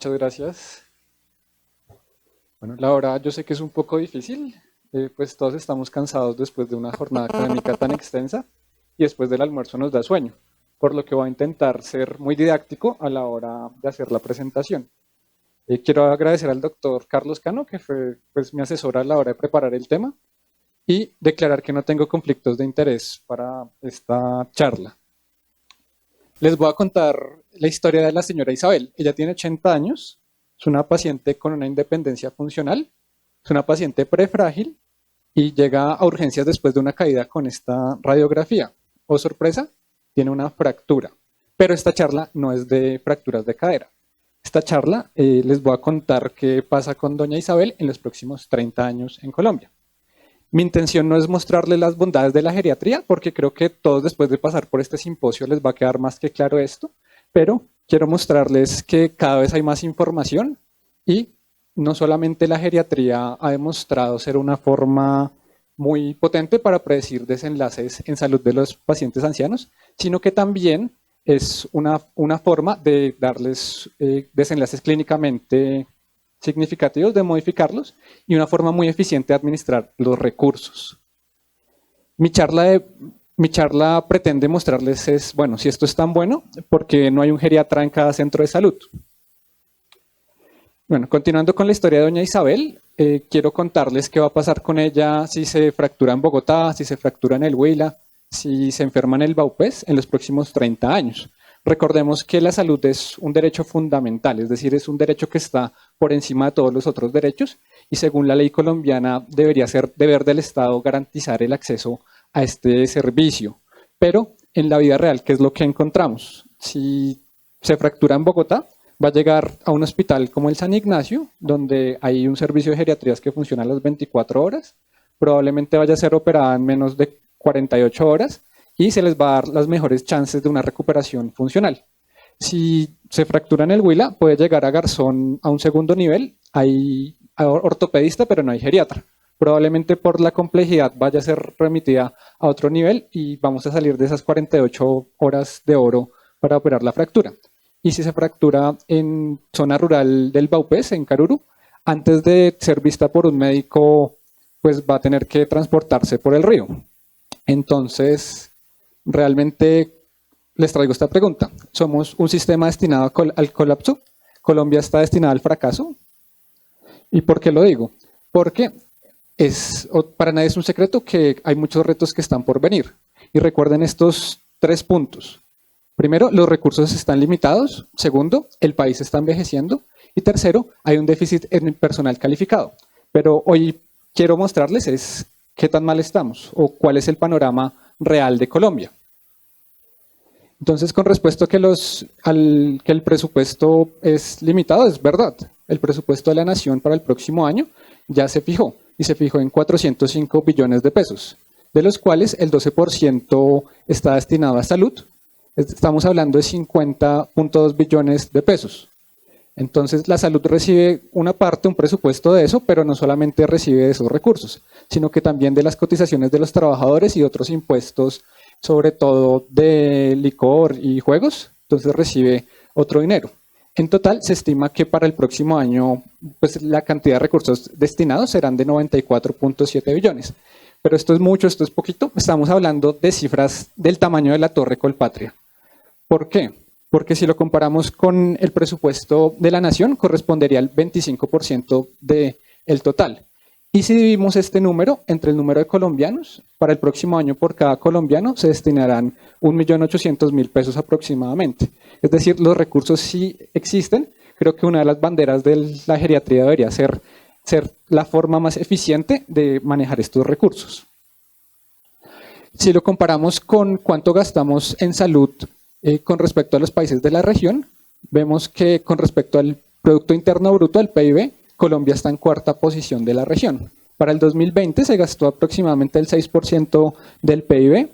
Muchas gracias. Bueno, la hora yo sé que es un poco difícil, pues todos estamos cansados después de una jornada académica tan extensa y después del almuerzo nos da sueño, por lo que voy a intentar ser muy didáctico a la hora de hacer la presentación. Quiero agradecer al doctor Carlos Cano, que fue pues, mi asesor a la hora de preparar el tema, y declarar que no tengo conflictos de interés para esta charla. Les voy a contar la historia de la señora Isabel. Ella tiene 80 años, es una paciente con una independencia funcional, es una paciente prefrágil y llega a urgencias después de una caída con esta radiografía. Oh sorpresa, tiene una fractura. Pero esta charla no es de fracturas de cadera. Esta charla les voy a contar qué pasa con doña Isabel en los próximos 30 años en Colombia. Mi intención no es mostrarles las bondades de la geriatría, porque creo que todos después de pasar por este simposio les va a quedar más que claro esto, pero quiero mostrarles que cada vez hay más información y no solamente la geriatría ha demostrado ser una forma muy potente para predecir desenlaces en salud de los pacientes ancianos, sino que también es una forma de darles desenlaces clínicamente significativos, de modificarlos y una forma muy eficiente de administrar los recursos. Mi charla pretende mostrarles es, bueno, si esto es tan bueno, ¿por qué no hay un geriatra en cada centro de salud? Bueno, continuando con la historia de doña Isabel, quiero contarles qué va a pasar con ella si se fractura en Bogotá, si se fractura en el Huila, si se enferma en el Baupés en los próximos 30 años. Recordemos que la salud es un derecho fundamental, es decir, es un derecho que está por encima de todos los otros derechos y según la ley colombiana debería ser deber del Estado garantizar el acceso a este servicio. Pero en la vida real, ¿qué es lo que encontramos? Si se fractura en Bogotá, va a llegar a un hospital como el San Ignacio, donde hay un servicio de geriatrías que funciona a las 24 horas, probablemente vaya a ser operada en menos de 48 horas, y se les va a dar las mejores chances de una recuperación funcional. Si se fractura en el Huila, puede llegar a Garzón a un segundo nivel, hay ortopedista, pero no hay geriatra. Probablemente por la complejidad vaya a ser remitida a otro nivel y vamos a salir de esas 48 horas de oro para operar la fractura. Y si se fractura en zona rural del Baupés, en Caruru, antes de ser vista por un médico, pues va a tener que transportarse por el río. Entonces, realmente les traigo esta pregunta. ¿Somos un sistema destinado al colapso? ¿Colombia está destinada al fracaso? ¿Y por qué lo digo? Porque para nadie es un secreto que hay muchos retos que están por venir. Y recuerden estos 3 puntos. Primero, los recursos están limitados. Segundo, el país está envejeciendo. Y tercero, hay un déficit en personal calificado. Pero hoy quiero mostrarles es qué tan mal estamos o cuál es el panorama real de Colombia. Entonces, con respecto a que el presupuesto es limitado, es verdad. El presupuesto de la Nación para el próximo año ya se fijó y se fijó en 405 billones de pesos, de los cuales el 12% está destinado a salud. Estamos hablando de 50.2 billones de pesos. Entonces, la salud recibe una parte, un presupuesto de eso, pero no solamente recibe esos recursos, sino que también de las cotizaciones de los trabajadores y otros impuestos, sobre todo de licor y juegos, entonces recibe otro dinero. En total, se estima que para el próximo año pues, la cantidad de recursos destinados serán de 94.7 billones. Pero esto es mucho, esto es poquito. Estamos hablando de cifras del tamaño de la Torre Colpatria. ¿Por qué? Porque si lo comparamos con el presupuesto de la Nación, correspondería al 25% del total. Y si dividimos este número entre el número de colombianos, para el próximo año por cada colombiano se destinarán 1.800.000 pesos aproximadamente. Es decir, los recursos sí existen. Creo que una de las banderas de la geriatría debería ser la forma más eficiente de manejar estos recursos. Si lo comparamos con cuánto gastamos en salud con respecto a los países de la región, vemos que con respecto al Producto Interno Bruto, al PIB, Colombia está en 4ª posición de la región. Para el 2020 se gastó aproximadamente el 6% del PIB,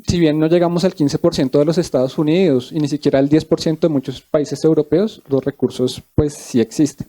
si bien no llegamos al 15% de los Estados Unidos y ni siquiera al 10% de muchos países europeos, los recursos pues sí existen.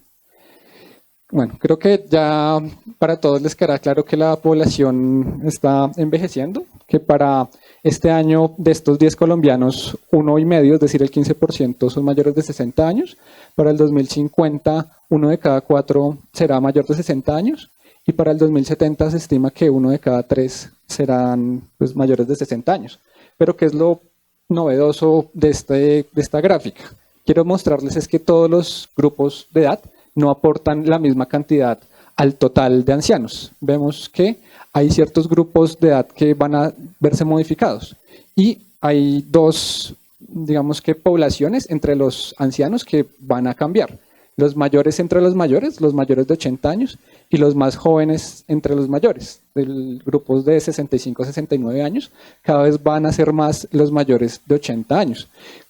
Bueno, creo que ya para todos les quedará claro que la población está envejeciendo, que para este año de estos 10 colombianos, 1,5, es decir, el 15% son mayores de 60 años. Para el 2050, 1 de cada 4 será mayor de 60 años. Y para el 2070 se estima que 1 de cada 3 serán pues, mayores de 60 años. Pero ¿qué es lo novedoso de esta gráfica? Quiero mostrarles es que todos los grupos de edad no aportan la misma cantidad al total de ancianos. Vemos que hay ciertos grupos de edad que van a verse modificados y hay dos, digamos que poblaciones entre los ancianos que van a cambiar. Los mayores entre los mayores de 80 años y los más jóvenes entre los mayores, del grupos de 65 a 69 años, cada vez van a ser más los mayores de 80 años.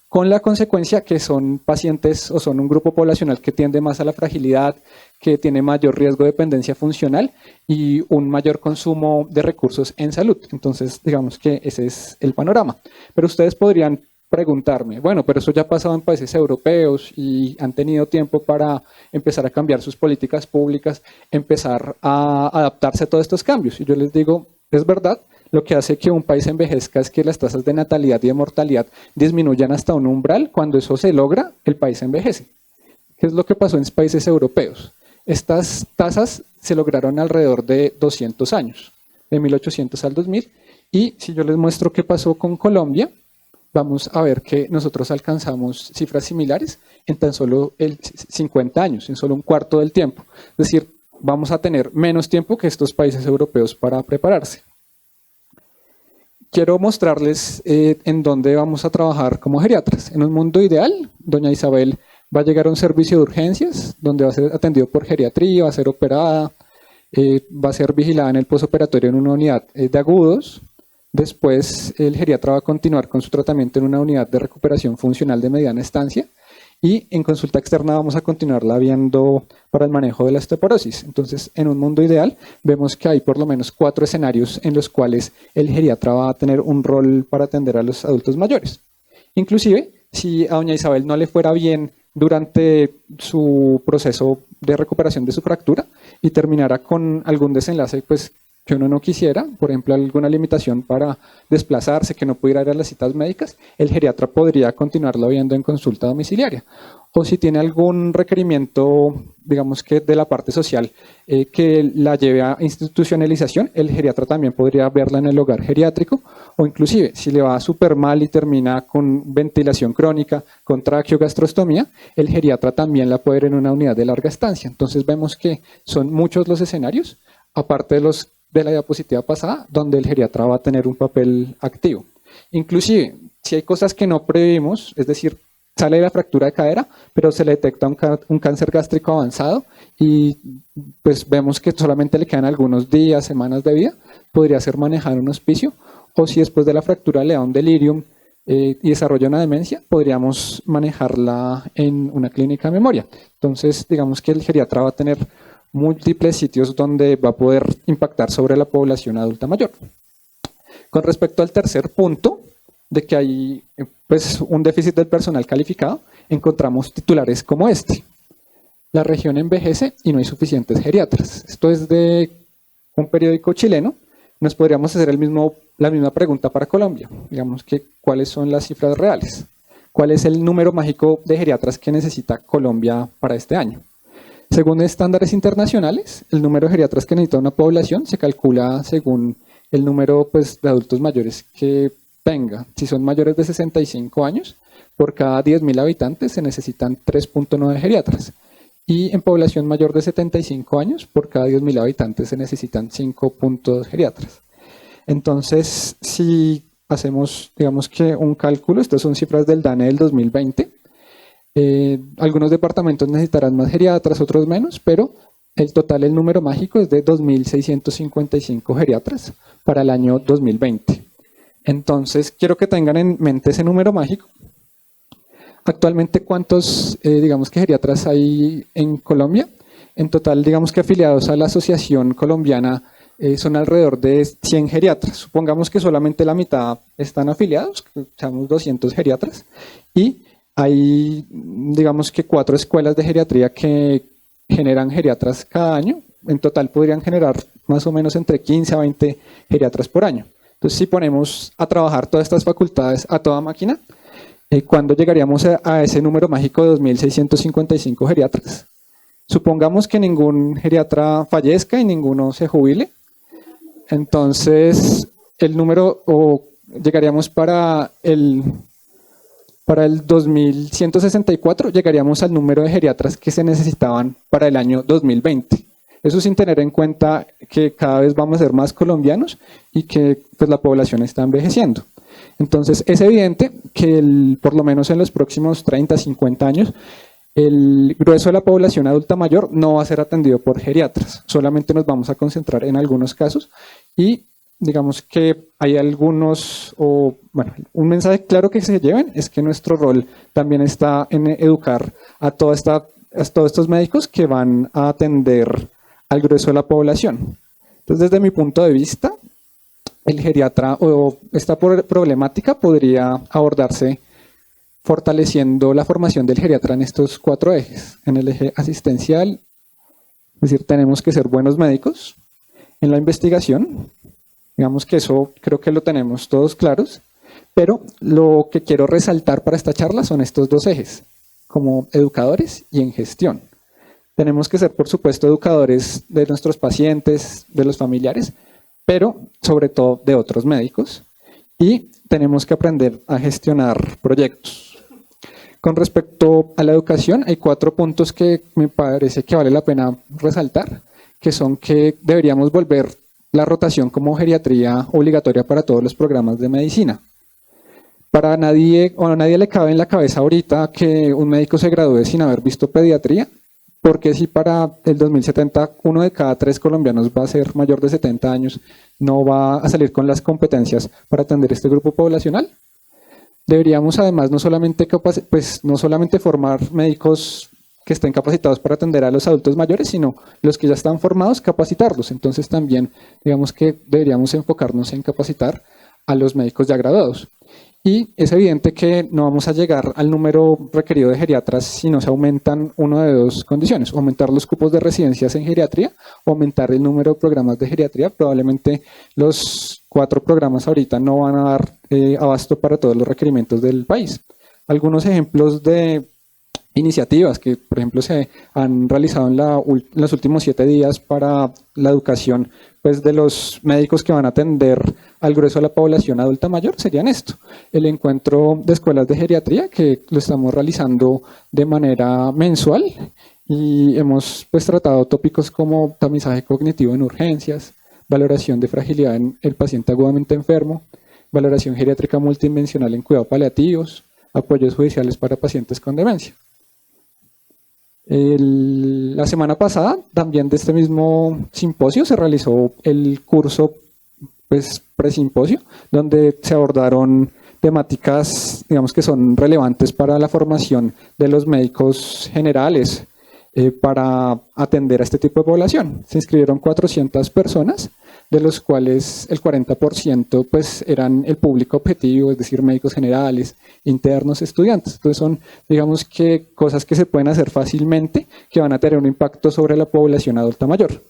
Con la consecuencia que son pacientes o son un grupo poblacional que tiende más a la fragilidad, que tiene mayor riesgo de dependencia funcional y un mayor consumo de recursos en salud. Entonces, digamos que ese es el panorama. Pero ustedes podrían preguntarme, bueno, pero eso ya ha pasado en países europeos y han tenido tiempo para empezar a cambiar sus políticas públicas, empezar a adaptarse a todos estos cambios. Y yo les digo, es verdad. Lo que hace que un país envejezca es que las tasas de natalidad y de mortalidad disminuyan hasta un umbral. Cuando eso se logra, el país envejece. ¿Qué es lo que pasó en países europeos? Estas tasas se lograron alrededor de 200 años, de 1800 al 2000. Y si yo les muestro qué pasó con Colombia, vamos a ver que nosotros alcanzamos cifras similares en tan solo 50 años, en solo un cuarto del tiempo. Es decir, vamos a tener menos tiempo que estos países europeos para prepararse. Quiero mostrarles en dónde vamos a trabajar como geriatras. En un mundo ideal, doña Isabel va a llegar a un servicio de urgencias donde va a ser atendido por geriatría, va a ser operada, va a ser vigilada en el posoperatorio en una unidad de agudos. Después el geriatra va a continuar con su tratamiento en una unidad de recuperación funcional de mediana estancia y en consulta externa vamos a continuarla viendo para el manejo de la osteoporosis. Entonces, en un mundo ideal, vemos que hay por lo menos 4 escenarios en los cuales el geriatra va a tener un rol para atender a los adultos mayores. Inclusive, si a doña Isabel no le fuera bien durante su proceso de recuperación de su fractura y terminara con algún desenlace pues, que uno no quisiera, por ejemplo, alguna limitación para desplazarse, que no pudiera ir a las citas médicas, el geriatra podría continuarlo viendo en consulta domiciliaria. O si tiene algún requerimiento, digamos que de la parte social, que la lleve a institucionalización, el geriatra también podría verla en el hogar geriátrico, o inclusive si le va súper mal y termina con ventilación crónica, con traqueogastrostomía, el geriatra también la puede ver en una unidad de larga estancia. Entonces vemos que son muchos los escenarios, aparte de los de la diapositiva pasada, donde el geriatra va a tener un papel activo. Inclusive, si hay cosas que no previmos, es decir, sale la fractura de cadera, pero se le detecta un cáncer gástrico avanzado y pues vemos que solamente le quedan algunos días, semanas de vida, podría ser manejado en un hospicio, o si después de la fractura le da un delirium y desarrolla una demencia, podríamos manejarla en una clínica de memoria. Entonces, digamos que el geriatra va a tener múltiples sitios donde va a poder impactar sobre la población adulta mayor. Con respecto al tercer punto, de que hay pues, un déficit del personal calificado, encontramos titulares como este. La región envejece y no hay suficientes geriatras. Esto es de un periódico chileno. Nos podríamos hacer la misma pregunta para Colombia. Digamos que cuáles son las cifras reales. ¿Cuál es el número mágico de geriatras que necesita Colombia para este año? Según estándares internacionales, el número de geriatras que necesita una población se calcula según el número pues, de adultos mayores que tenga. Si son mayores de 65 años, por cada 10.000 habitantes se necesitan 3.9 geriatras. Y en población mayor de 75 años, por cada 10.000 habitantes se necesitan 5.2 geriatras. Entonces, si hacemos, digamos que un cálculo, estas son cifras del DANE del 2020, algunos departamentos necesitarán más geriatras, otros menos, pero el total, el número mágico es de 2.655 geriatras para el año 2020. Entonces, quiero que tengan en mente ese número mágico. Actualmente, ¿cuántos, digamos que geriatras hay en Colombia? En total, digamos que afiliados a la Asociación Colombiana son alrededor de 100 geriatras. Supongamos que solamente la mitad están afiliados, seamos 200 geriatras, y hay, digamos que 4 escuelas de geriatría que generan geriatras cada año. En total podrían generar más o menos entre 15 a 20 geriatras por año. Entonces, si ponemos a trabajar todas estas facultades a toda máquina, ¿cuándo llegaríamos a ese número mágico de 2.655 geriatras? Supongamos que ningún geriatra fallezca y ninguno se jubile. Entonces, el número, o llegaríamos para el 2164, llegaríamos al número de geriatras que se necesitaban para el año 2020. Eso sin tener en cuenta que cada vez vamos a ser más colombianos y que pues, la población está envejeciendo. Entonces, es evidente que por lo menos en los próximos 30, 50 años, el grueso de la población adulta mayor no va a ser atendido por geriatras. Solamente nos vamos a concentrar en algunos casos y digamos que hay algunos, un mensaje claro que se lleven es que nuestro rol también está en educar a todos estos médicos que van a atender al grueso de la población. Entonces, desde mi punto de vista, el geriatra o esta problemática podría abordarse fortaleciendo la formación del geriatra en estos 4 ejes. En el eje asistencial, es decir, tenemos que ser buenos médicos. En la investigación, digamos que eso creo que lo tenemos todos claros, pero lo que quiero resaltar para esta charla son estos 2 ejes, como educadores y en gestión. Tenemos que ser, por supuesto, educadores de nuestros pacientes, de los familiares, pero sobre todo de otros médicos, y tenemos que aprender a gestionar proyectos. Con respecto a la educación, hay 4 puntos que me parece que vale la pena resaltar, que son que deberíamos volver la rotación como geriatría obligatoria para todos los programas de medicina. Para nadie, o a nadie le cabe en la cabeza ahorita que un médico se gradúe sin haber visto pediatría, porque si para el 2070 1 de cada 3 colombianos va a ser mayor de 70 años, no va a salir con las competencias para atender este grupo poblacional. Deberíamos además no solamente formar médicos que estén capacitados para atender a los adultos mayores, sino los que ya están formados, capacitarlos. Entonces también digamos que deberíamos enfocarnos en capacitar a los médicos ya graduados. Y es evidente que no vamos a llegar al número requerido de geriatras si no se aumentan una de 2 condiciones: aumentar los cupos de residencias en geriatría o aumentar el número de programas de geriatría. Probablemente los 4 programas ahorita no van a dar abasto para todos los requerimientos del país. Algunos ejemplos de iniciativas que, por ejemplo, se han realizado en los últimos 7 días para la educación pues, de los médicos que van a atender al grueso de la población adulta mayor serían esto: el encuentro de escuelas de geriatría, que lo estamos realizando de manera mensual, y hemos pues, tratado tópicos como tamizaje cognitivo en urgencias, valoración de fragilidad en el paciente agudamente enfermo, valoración geriátrica multidimensional en cuidados paliativos, apoyos judiciales para pacientes con demencia. La semana pasada, también de este mismo simposio, se realizó el curso presimposio, donde se abordaron temáticas, digamos, que son relevantes para la formación de los médicos generales para atender a este tipo de población. Se inscribieron 400 personas, de los cuales el 40% pues, eran el público objetivo, es decir, médicos generales, internos, estudiantes. Entonces son, digamos que, cosas que se pueden hacer fácilmente, que van a tener un impacto sobre la población adulta mayor.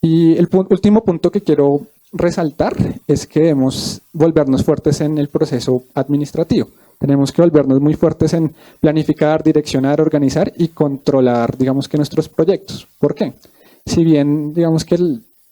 Y el último punto que quiero resaltar es que debemos volvernos fuertes en el proceso administrativo. Tenemos que volvernos muy fuertes en planificar, direccionar, organizar y controlar, digamos que nuestros proyectos. ¿Por qué? Si bien, digamos que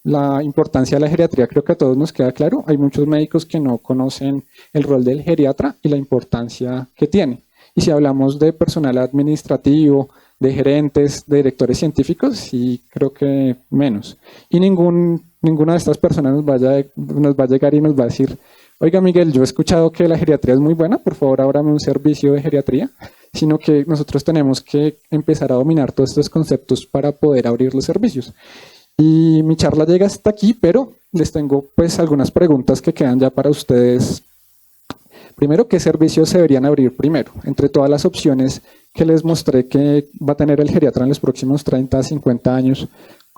la importancia de la geriatría creo que a todos nos queda claro, hay muchos médicos que no conocen el rol del geriatra y la importancia que tiene. Y si hablamos de personal administrativo, de gerentes, de directores científicos, sí creo que menos. Y ninguna de estas personas nos va a llegar y nos va a decir: oiga, Miguel, yo he escuchado que la geriatría es muy buena, por favor ábrame un servicio de geriatría, sino que nosotros tenemos que empezar a dominar todos estos conceptos para poder abrir los servicios. Y mi charla llega hasta aquí, pero les tengo pues algunas preguntas que quedan ya para ustedes. Primero, ¿qué servicios se deberían abrir primero? Entre todas las opciones que les mostré que va a tener el geriatra en los próximos 30 a 50 años,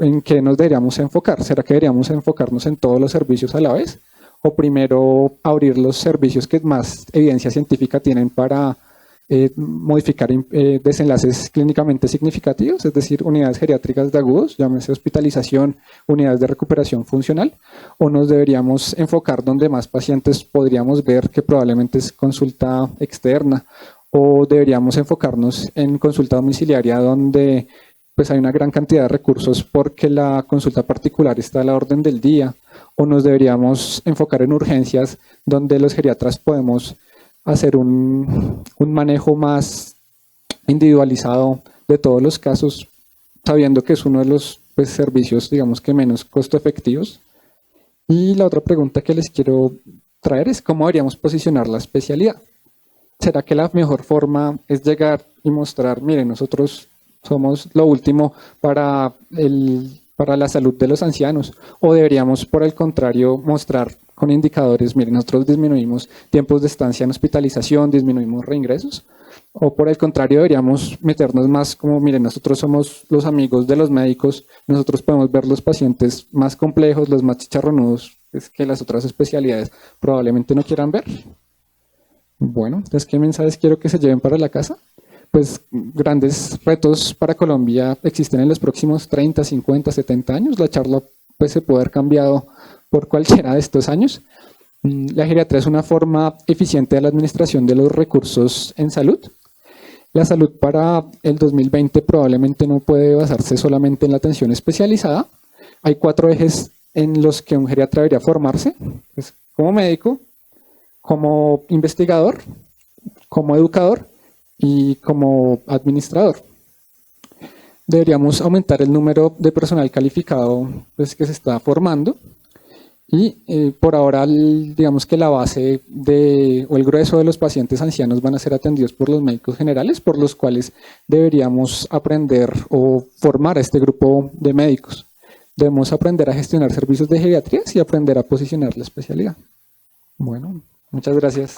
¿en qué nos deberíamos enfocar? ¿Será que deberíamos enfocarnos en todos los servicios a la vez? ¿O primero abrir los servicios que más evidencia científica tienen para modificar desenlaces clínicamente significativos, es decir, unidades geriátricas de agudos, llámese hospitalización, unidades de recuperación funcional, o nos deberíamos enfocar donde más pacientes podríamos ver que probablemente es consulta externa, o deberíamos enfocarnos en consulta domiciliaria donde pues hay una gran cantidad de recursos porque la consulta particular está a la orden del día, o nos deberíamos enfocar en urgencias donde los geriatras podemos hacer un manejo más individualizado de todos los casos, sabiendo que es uno de los pues, servicios, digamos que menos costo efectivos. Y la otra pregunta que les quiero traer es cómo deberíamos posicionar la especialidad. ¿Será que la mejor forma es llegar y mostrar, miren, nosotros somos lo último para la salud de los ancianos? ¿O deberíamos, por el contrario, mostrar con indicadores, miren, nosotros disminuimos tiempos de estancia en hospitalización, disminuimos reingresos? ¿O por el contrario, deberíamos meternos más como, miren, nosotros somos los amigos de los médicos, nosotros podemos ver los pacientes más complejos, los más chicharronudos, es que las otras especialidades probablemente no quieran ver? Bueno, entonces, ¿qué mensajes quiero que se lleven para la casa? Pues grandes retos para Colombia existen en los próximos 30, 50, 70 años. La charla pues, se puede haber cambiado por cualquiera de estos años. La geriatría es una forma eficiente de la administración de los recursos en salud. La salud para el 2020 probablemente no puede basarse solamente en la atención especializada. Hay 4 ejes en los que un geriatra debería formarse, pues, como médico, como investigador, como educador y como administrador. Deberíamos aumentar el número de personal calificado pues, que se está formando y por ahora digamos que la base o el grueso de los pacientes ancianos van a ser atendidos por los médicos generales, por los cuales deberíamos aprender o formar a este grupo de médicos. Debemos aprender a gestionar servicios de geriatría y aprender a posicionar la especialidad. Bueno, muchas gracias.